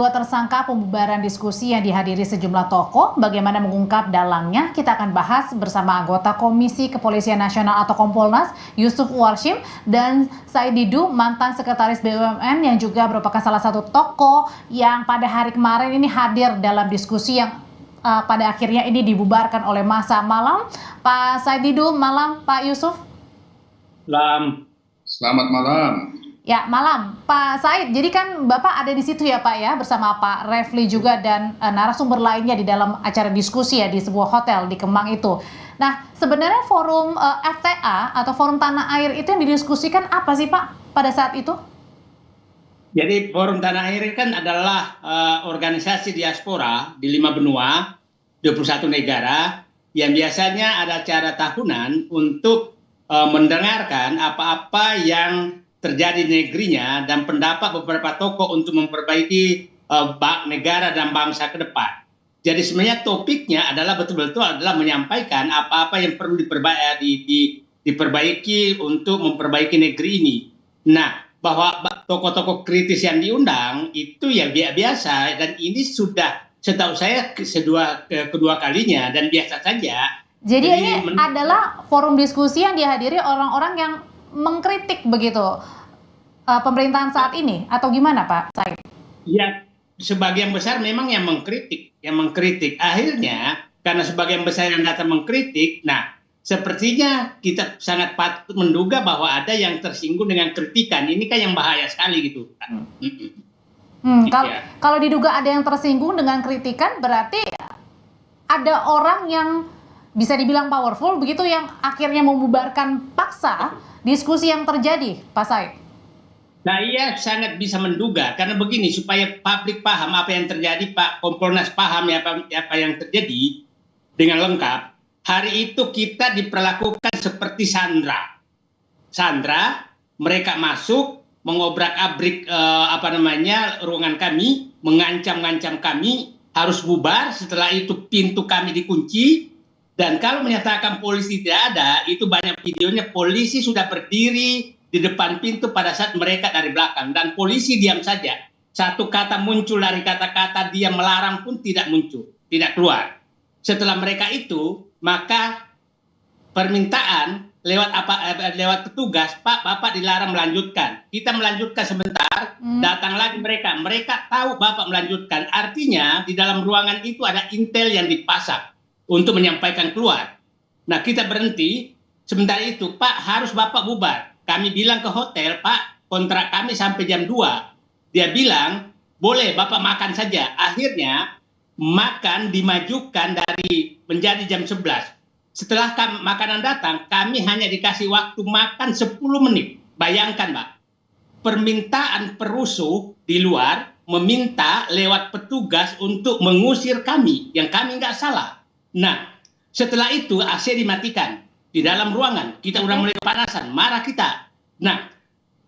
Dua tersangka pembubaran diskusi yang dihadiri sejumlah tokoh, bagaimana mengungkap dalangnya, kita akan bahas bersama anggota Komisi Kepolisian Nasional atau Kompolnas, Yusuf Warshim, dan Said Didu, mantan Sekretaris BUMN yang juga merupakan salah satu tokoh yang pada hari kemarin ini hadir dalam diskusi yang pada akhirnya ini dibubarkan oleh massa. Malam, Pak Said Didu, malam Pak Yusuf. Selamat malam. Ya, malam. Pak Said, jadi kan Bapak ada di situ ya Pak ya, bersama Pak Refli juga dan narasumber lainnya di dalam acara diskusi ya di sebuah hotel di Kemang itu. Nah, sebenarnya forum FTA atau forum tanah air itu yang didiskusikan apa sih Pak pada saat itu? Jadi forum tanah air kan adalah organisasi diaspora di 5 benua, 21 negara, yang biasanya ada acara tahunan untuk mendengarkan apa-apa yang terjadi di negerinya dan pendapat beberapa tokoh untuk memperbaiki negara dan bangsa ke depan. Jadi sebenarnya topiknya adalah betul-betul adalah menyampaikan apa-apa yang perlu diperbaiki untuk memperbaiki negeri ini. Nah, bahwa tokoh-tokoh kritis yang diundang itu ya biasa, dan ini sudah setahu saya kedua kalinya dan biasa saja. Jadi ini adalah forum diskusi yang dihadiri orang-orang yang mengkritik begitu pemerintahan saat ini atau gimana Pak Said? Ya, sebagian besar memang yang mengkritik. Akhirnya karena sebagian besar yang datang mengkritik, nah sepertinya kita sangat patut menduga bahwa ada yang tersinggung dengan kritikan. Ini kan yang bahaya sekali gitu. Kalau diduga ada yang tersinggung dengan kritikan, berarti ada orang yang bisa dibilang powerful begitu yang akhirnya membubarkan paksa diskusi yang terjadi, Pak Said. Nah, iya sangat bisa menduga karena begini, supaya publik paham apa yang terjadi, Pak Kompolnas paham ya apa yang terjadi dengan lengkap. Hari itu kita diperlakukan seperti sandra. Mereka masuk mengobrak-abrik ruangan kami, mengancam kami harus bubar. Setelah itu pintu kami dikunci. Dan kalau menyatakan polisi tidak ada, itu banyak videonya polisi sudah berdiri di depan pintu pada saat mereka dari belakang. Dan polisi diam saja. Satu kata muncul dari kata-kata dia melarang pun tidak muncul, tidak keluar. Setelah mereka itu, maka permintaan lewat petugas, Pak, Bapak dilarang melanjutkan. Kita melanjutkan sebentar, datang lagi mereka. Mereka tahu Bapak melanjutkan. Artinya di dalam ruangan itu ada intel yang dipasang untuk menyampaikan keluar. Nah, kita berhenti. Sebentar itu, Pak, harus Bapak bubar. Kami bilang ke hotel, Pak, kontrak kami sampai jam 2. Dia bilang, boleh Bapak makan saja. Akhirnya, makan dimajukan dari menjadi jam 11. Setelah makanan datang, kami hanya dikasih waktu makan 10 menit. Bayangkan, Pak. Permintaan perusuh di luar meminta lewat petugas untuk mengusir kami, yang kami nggak salah. Nah, setelah itu AC dimatikan di dalam ruangan. Kita udah mulai kepanasan, marah kita. Nah,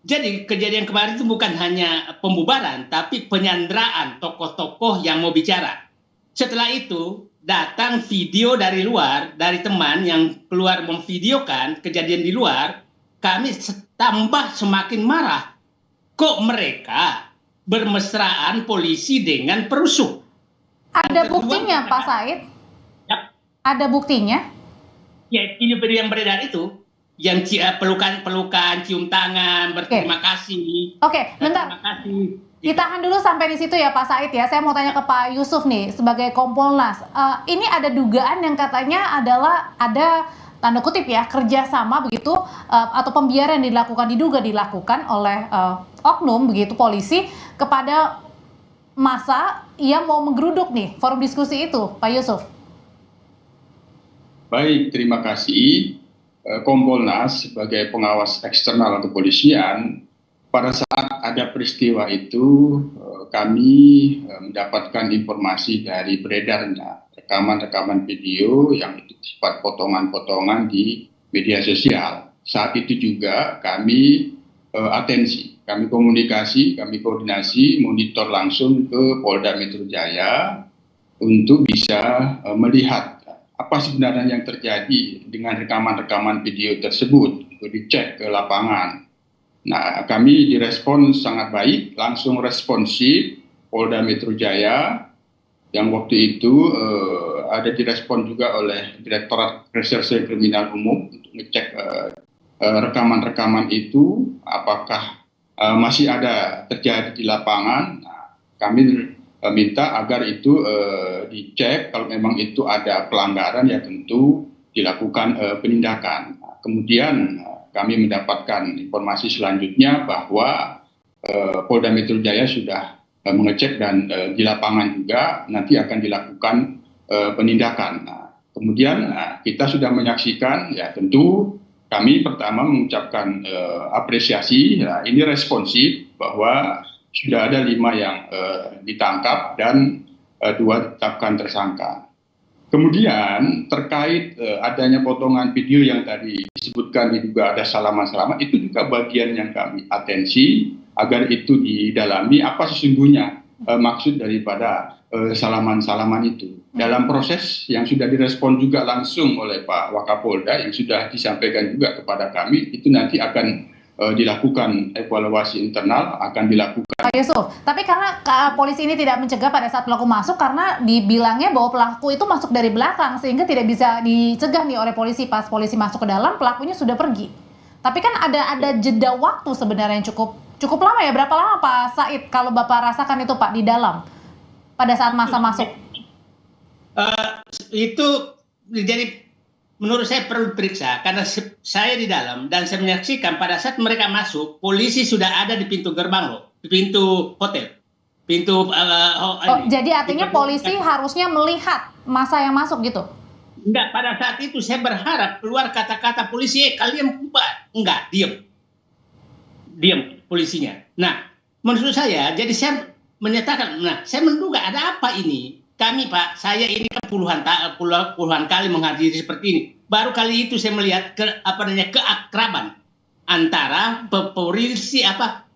jadi kejadian kemarin itu bukan hanya pembubaran, tapi penyanderaan tokoh-tokoh yang mau bicara. Setelah itu datang video dari luar, dari teman yang keluar memvideokan kejadian di luar. Kami tambah semakin marah. Kok mereka bermesraan polisi dengan perusuh? Ada buktinya, Pak Said? Ada buktinya? Ya, video yang beredar itu, yang pelukan, cium tangan, berterima kasih. Oke, bentar. Terima kasih. Ditahan dulu sampai di situ ya Pak Said ya. Saya mau tanya ke Pak Yusuf nih sebagai Kompolnas. Ini ada dugaan yang katanya adalah ada tanda kutip ya kerjasama begitu atau pembiaran diduga dilakukan oleh oknum begitu polisi kepada massa yang mau menggeruduk nih forum diskusi itu, Pak Yusuf. Baik, terima kasih. Kompolnas sebagai pengawas eksternal atau kepolisian, pada saat ada peristiwa itu kami mendapatkan informasi dari beredarnya rekaman-rekaman video yang itu sifat potongan-potongan di media sosial. Saat itu juga kami atensi, kami komunikasi, kami koordinasi, monitor langsung ke Polda Metro Jaya untuk bisa melihat apa sebenarnya yang terjadi dengan rekaman-rekaman video tersebut, itu dicek ke lapangan. Nah, kami direspon sangat baik, langsung responsif, Polda Metro Jaya yang waktu itu ada direspon juga oleh Direktorat Reserse Kriminal Umum untuk ngecek rekaman-rekaman itu apakah masih ada terjadi di lapangan. Nah, kami minta agar itu dicek, kalau memang itu ada pelanggaran ya tentu dilakukan penindakan. Nah, kemudian kami mendapatkan informasi selanjutnya bahwa Polda Metro Jaya sudah mengecek dan di lapangan juga nanti akan dilakukan penindakan. Nah, kemudian kita sudah menyaksikan, ya tentu kami pertama mengucapkan apresiasi, ya, ini responsif bahwa sudah ada 5 yang ditangkap dan 2 ditetapkan tersangka. Kemudian terkait adanya potongan video yang tadi disebutkan diduga ada salaman-salaman, itu juga bagian yang kami atensi agar itu didalami apa sesungguhnya maksud daripada salaman-salaman itu. Dalam proses yang sudah direspon juga langsung oleh Pak Wakapolda yang sudah disampaikan juga kepada kami, itu nanti akan dilakukan evaluasi internal, akan dilakukan. Pak Yusuf, tapi karena polisi ini tidak mencegah pada saat pelaku masuk karena dibilangnya bahwa pelaku itu masuk dari belakang sehingga tidak bisa dicegah nih oleh polisi. Pas polisi masuk ke dalam, pelakunya sudah pergi. Tapi kan ada jeda waktu sebenarnya yang cukup lama ya. Berapa lama Pak Said kalau Bapak rasakan itu Pak di dalam pada saat masa masuk? Itu jadi menurut saya perlu diperiksa karena saya di dalam dan saya menyaksikan pada saat mereka masuk, polisi sudah ada di pintu gerbang loh, di pintu hotel, pintu. Jadi artinya polisi harusnya melihat masa yang masuk gitu? Enggak, pada saat itu saya berharap keluar kata-kata polisi, kalian bubar. Enggak, diam polisinya. Nah, menurut saya, jadi saya menyatakan, nah saya menduga ada apa ini? Kami Pak, saya ini kan puluhan kali menghadiri seperti ini. Baru kali itu saya melihat keakraban antara polisi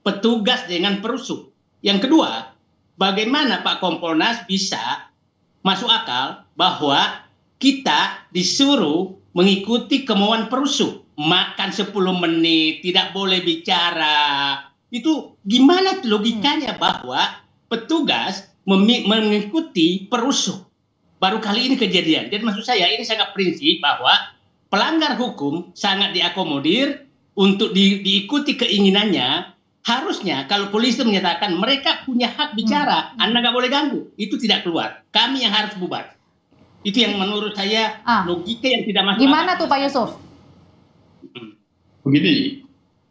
petugas dengan perusuh. Yang kedua, bagaimana Pak Kompolnas bisa masuk akal bahwa kita disuruh mengikuti kemauan perusuh, makan 10 menit, tidak boleh bicara. Itu gimana logikanya bahwa petugas mengikuti perusuh? Baru kali ini kejadian. Jadi maksud saya ini sangat prinsip bahwa pelanggar hukum sangat diakomodir untuk diikuti keinginannya. Harusnya kalau polisi menyatakan mereka punya hak bicara, Anda nggak boleh ganggu, itu tidak keluar. Kami yang harus bubar. Itu yang menurut saya logika yang tidak masuk. Gimana tuh Pak Yusuf? Begini,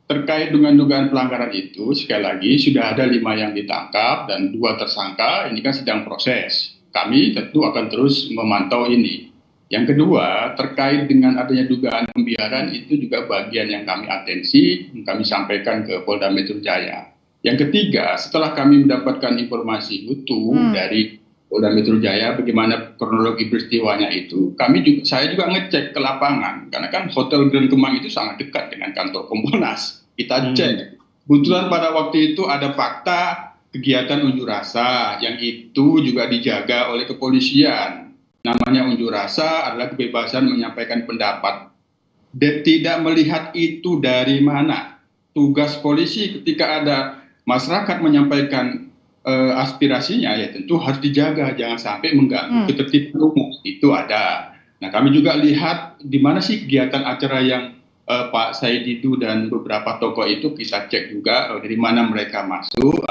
terkait dengan dugaan pelanggaran itu, sekali lagi sudah ada 5 yang ditangkap dan 2 tersangka, ini kan sedang proses. Kami tentu akan terus memantau ini. Yang kedua, terkait dengan adanya dugaan pembiaran, itu juga bagian yang kami atensi, kami sampaikan ke Polda Metro Jaya. Yang ketiga, setelah kami mendapatkan informasi utuh dari Polda Metro Jaya bagaimana kronologi peristiwanya itu, saya juga ngecek ke lapangan, karena kan Hotel Grand Kemang itu sangat dekat dengan kantor Kompolnas. Kita cek, kebetulan pada waktu itu ada fakta kegiatan unjuk rasa yang itu juga dijaga oleh kepolisian. Namanya unjuk rasa adalah kebebasan menyampaikan pendapat. Dan tidak melihat itu dari mana. Tugas polisi ketika ada masyarakat menyampaikan aspirasinya, ya tentu harus dijaga, jangan sampai mengganggu ketertiban umum. Itu ada. Nah, kami juga lihat di mana sih kegiatan acara yang Pak Said Didu dan beberapa tokoh itu kita cek juga dari mana mereka masuk.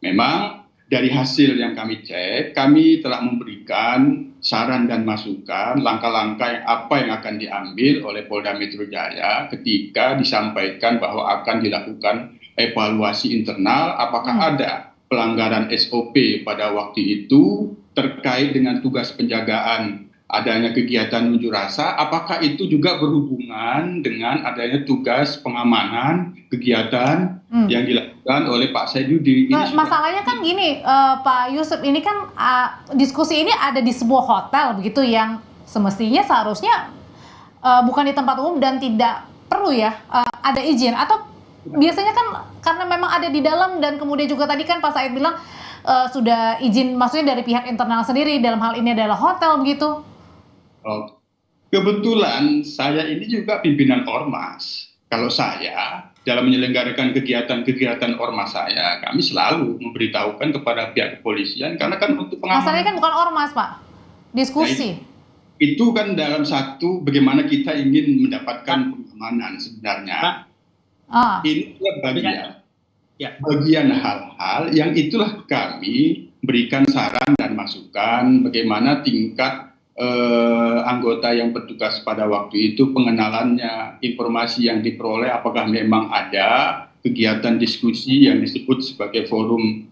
Memang dari hasil yang kami cek, kami telah memberikan saran dan masukan langkah-langkah apa yang akan diambil oleh Polda Metro Jaya ketika disampaikan bahwa akan dilakukan evaluasi internal apakah ada pelanggaran SOP pada waktu itu terkait dengan tugas penjagaan adanya kegiatan unjuk rasa, apakah itu juga berhubungan dengan adanya tugas pengamanan kegiatan yang dilakukan oleh Pak Saidudi. Masalahnya kan gini, Pak Yusuf, ini kan diskusi ini ada di sebuah hotel begitu yang semestinya seharusnya bukan di tempat umum dan tidak perlu ya ada izin, atau biasanya kan karena memang ada di dalam dan kemudian juga tadi kan Pak Said bilang sudah izin, maksudnya dari pihak internal sendiri, dalam hal ini adalah hotel begitu. Kebetulan saya ini juga pimpinan ormas. Kalau saya dalam menyelenggarakan kegiatan-kegiatan ormas saya, kami selalu memberitahukan kepada pihak kepolisian karena kan untuk Masalahnya pengamanan kan bukan ormas, Pak. Diskusi. itu kan dalam satu bagaimana kita ingin mendapatkan pengamanan sebenarnya. Ah, Ini adalah Ya. bagian hal-hal yang itulah kami berikan saran dan masukan bagaimana tingkat anggota yang bertugas pada waktu itu, pengenalannya, informasi yang diperoleh, apakah memang ada kegiatan diskusi yang disebut sebagai forum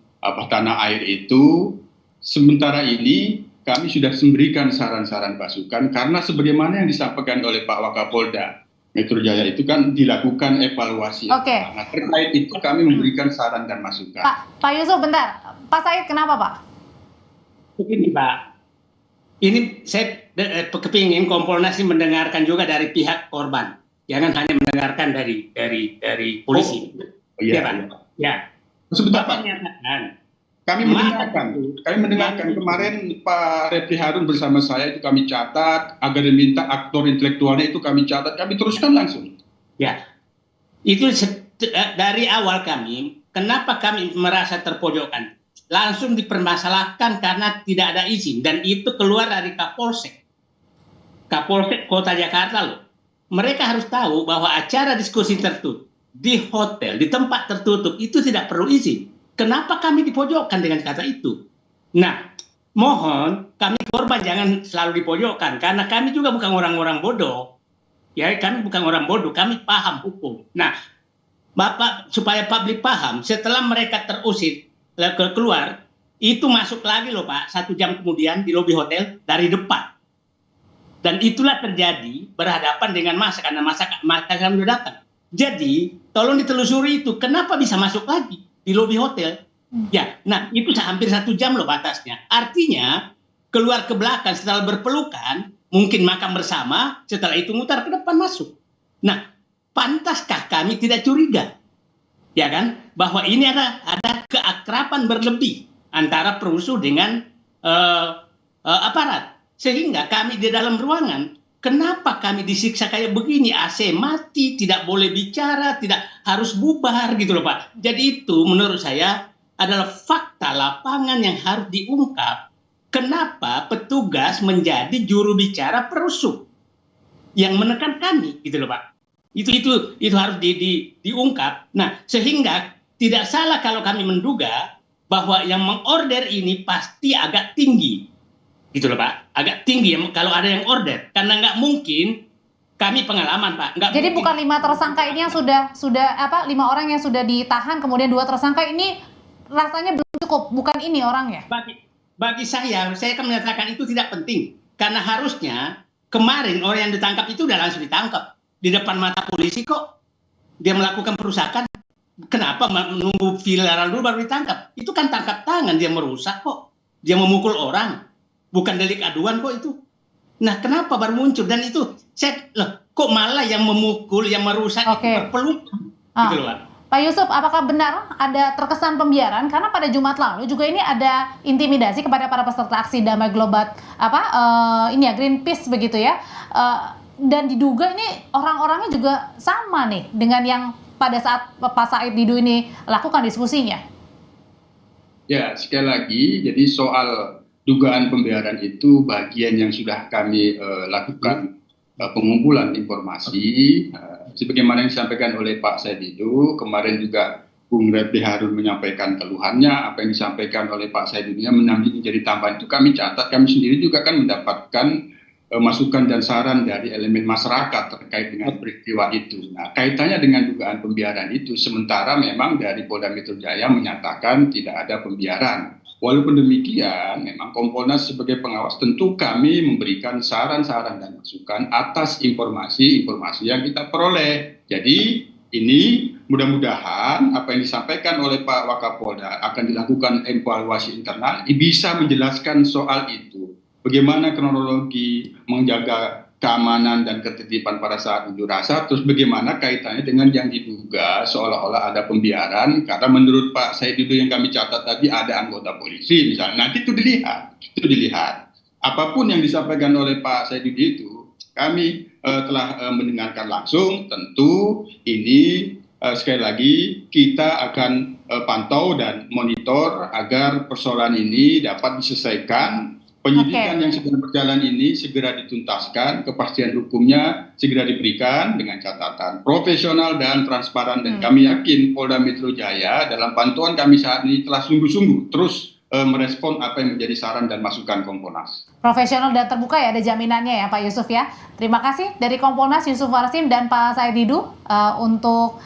tanah air itu. Sementara ini kami sudah memberikan saran-saran masukan karena sebagaimana yang disampaikan oleh Pak Wakapolda Metro Jaya itu kan dilakukan evaluasi. Oke. Nah, terkait itu kami memberikan saran dan masukan. Pak Yusuf, bentar. Pak Said, kenapa, Pak? Begini, Pak. Ini saya kepingin Kompolnas ini mendengarkan juga dari pihak korban. Jangan hanya mendengarkan dari polisi. Oh, iya, Ya, Pak. Ya. Sebentar, Bapak Pak. menyatakan Kami mendengarkan kemarin Pak Refli Harun bersama saya itu kami catat, agar diminta aktor intelektualnya itu kami catat, kami teruskan langsung. ya, itu dari awal kenapa kami merasa terpojokkan? Langsung dipermasalahkan karena tidak ada izin dan itu keluar dari Kapolsek Kota Jakarta loh. Mereka harus tahu bahwa acara diskusi tertutup di hotel, di tempat tertutup itu tidak perlu izin. Kenapa kami dipojokkan dengan kata itu? Nah, mohon kami korban jangan selalu dipojokkan karena kami juga bukan orang-orang bodoh. Ya, kami bukan orang bodoh, kami paham hukum. Nah, Bapak supaya publik paham, setelah mereka terusir keluar, itu masuk lagi loh Pak, 1 jam kemudian di lobi hotel dari depan. Dan itulah terjadi berhadapan dengan massa karena massa kami sudah datang. Jadi, tolong ditelusuri itu, kenapa bisa masuk lagi di lobi hotel? Ya, nah itu hampir 1 jam loh batasnya. Artinya, keluar ke belakang setelah berpelukan, mungkin makan bersama, setelah itu mutar ke depan masuk. Nah, pantaskah kami tidak curiga? Ya kan, bahwa ini ada keakraban berlebih antara perusuh dengan aparat, sehingga kami di dalam ruangan, kenapa kami disiksa kayak begini? AC mati, tidak boleh bicara, tidak harus bubar gitu loh Pak. Jadi itu menurut saya adalah fakta lapangan yang harus diungkap. Kenapa petugas menjadi juru bicara perusuh yang menekan kami gitu loh Pak. Itu harus diungkap. Nah, sehingga tidak salah kalau kami menduga bahwa yang mengorder ini pasti agak tinggi. Gitu loh Pak. Agak tinggi kalau ada yang order. Karena nggak mungkin kami pengalaman Pak. Jadi bukan 5 tersangka ini yang sudah 5 orang yang sudah ditahan, kemudian 2 tersangka ini rasanya belum cukup. Bukan ini orangnya. Bagi saya akan menyatakan itu tidak penting. Karena harusnya kemarin orang yang ditangkap itu udah langsung ditangkap. Di depan mata polisi kok dia melakukan perusakan. Kenapa menunggu viral dulu baru ditangkap? Itu kan tangkap tangan, dia merusak kok. Dia memukul orang. Bukan delik aduan kok itu. Nah, kenapa baru muncul? Dan itu kok malah yang memukul, yang merusak itu berpelukan. Gitu loh, Pak. Pak Yusuf, apakah benar ada terkesan pembiaran? Karena pada Jumat lalu juga ini ada intimidasi kepada para peserta aksi damai global Greenpeace begitu ya. Dan diduga ini orang-orangnya juga sama nih dengan yang pada saat Pak Said Didu ini lakukan diskusinya. Ya, sekali lagi, jadi soal dugaan pembiaran itu bagian yang sudah kami lakukan pengumpulan informasi. Sebagaimana yang disampaikan oleh Pak Said Didu, kemarin juga Bung Refli Harun menyampaikan keluhannya, apa yang disampaikan oleh Pak Said Didu menjadi tambahan itu kami catat, kami sendiri juga kan mendapatkan masukan dan saran dari elemen masyarakat terkait dengan peristiwa itu. Nah, kaitannya dengan dugaan pembiaran itu, sementara memang dari Polda Metro Jaya menyatakan tidak ada pembiaran. Walaupun demikian, memang Kompolnas sebagai pengawas tentu kami memberikan saran-saran dan masukan atas informasi-informasi yang kita peroleh. Jadi ini mudah-mudahan apa yang disampaikan oleh Pak Wakapolda akan dilakukan evaluasi internal bisa menjelaskan soal itu. Bagaimana kronologi menjaga keamanan dan ketertiban pada saat unjuk rasa, terus bagaimana kaitannya dengan yang diduga seolah-olah ada pembiaran, karena menurut Pak Said Didu yang kami catat tadi ada anggota polisi misalnya, nanti itu dilihat. Apapun yang disampaikan oleh Pak Said Didu itu, kami telah mendengarkan langsung, tentu ini sekali lagi kita akan pantau dan monitor agar persoalan ini dapat diselesaikan. Penyidikan yang sedang berjalan ini segera dituntaskan, kepastian hukumnya segera diberikan dengan catatan profesional dan transparan. Dan kami yakin Polda Metro Jaya dalam pantauan kami saat ini telah sungguh-sungguh terus merespon apa yang menjadi saran dan masukan Kompolnas. Profesional dan terbuka ya, ada jaminannya ya Pak Yusuf ya. Terima kasih dari Kompolnas Yusuf Warsim dan Pak Said Didu untuk